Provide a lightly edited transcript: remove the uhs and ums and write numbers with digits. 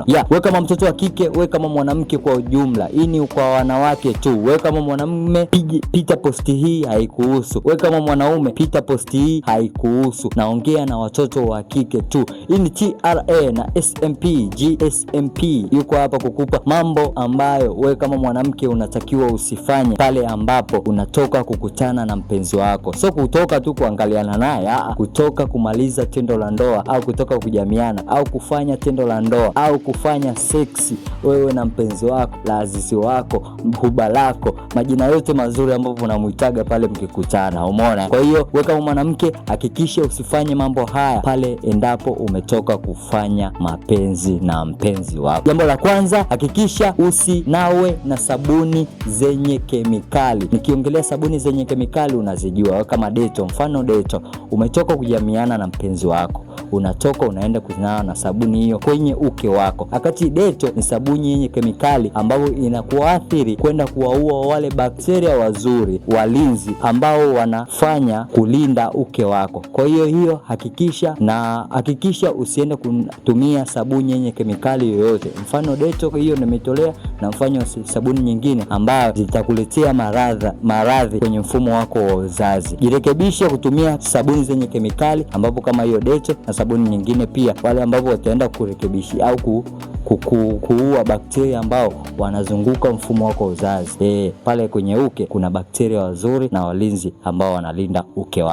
5. Wewe kama mtoto wa kike, wewe kama mwanamke kwa ujumla, hii ni kwa wanawake tu. Wewe kama mwanamume pita posti hii, haikuhusu. Wewe kama mwanaume pita posti hii, haikuhusu. Naongea na watoto wa kike tu. Hii ni TRA na SMP GSMP yuko hapa kukupa mambo ambayo wewe kama mwanamke unatakiwa usifanye pale ambapo unatoka kukutana na mpenzi wako. So kutoka tu kuangaliana naye, kutoka kumaliza tendo la ndoa au kutoka kujamiana au kufanya tendo la ndoa au kufanya seksi wewe na mpenzi wako, la azizi wako, mhuba lako, majina yote mazuri ambayo unamuitaga pale mkikutana. Umeona? Kwa hiyo wewe kama mwanamke hakikisha usifanye mambo haya pale endapo umetoka kufanya mapenzi na mpenzi wako. Jambo la kwanza, hakikisha usinawe na sabuni zenye kemikali. Nikiongelea sabuni zenye kemikali unazijua, kama Dettol. Mfano Dettol, umetoka kujamiana na mpenzi wako, unatoka unaenda kunawa na sabuni hiyo kwenye uke wako. Wakati Dettol ni sabuni yenye kemikali ambayo inakuathiri kwenda kuwaua wale bakteria wazuri walinzi ambao wanafanya kulinda uke wako. Kwa hiyo hakikisha usiende kutumia sabuni yenye kemikali yoyote. Mfano Dettol hiyo nimetolea, na mfano sabuni nyingine ambayo zitakuletea maradhi kwenye mfumo wako wa uzazi. Jirekebishe kutumia sabuni zenye kemikali ambapo kama hiyo Dettol na sabuni nyingine pia, wale ambao wataenda kurekebisha au kuua bakteria ambao wanazunguka mfumo wako wa uzazi. Pale kwenye uke kuna bakteria wazuri na walinzi ambao wanalinda uke wako.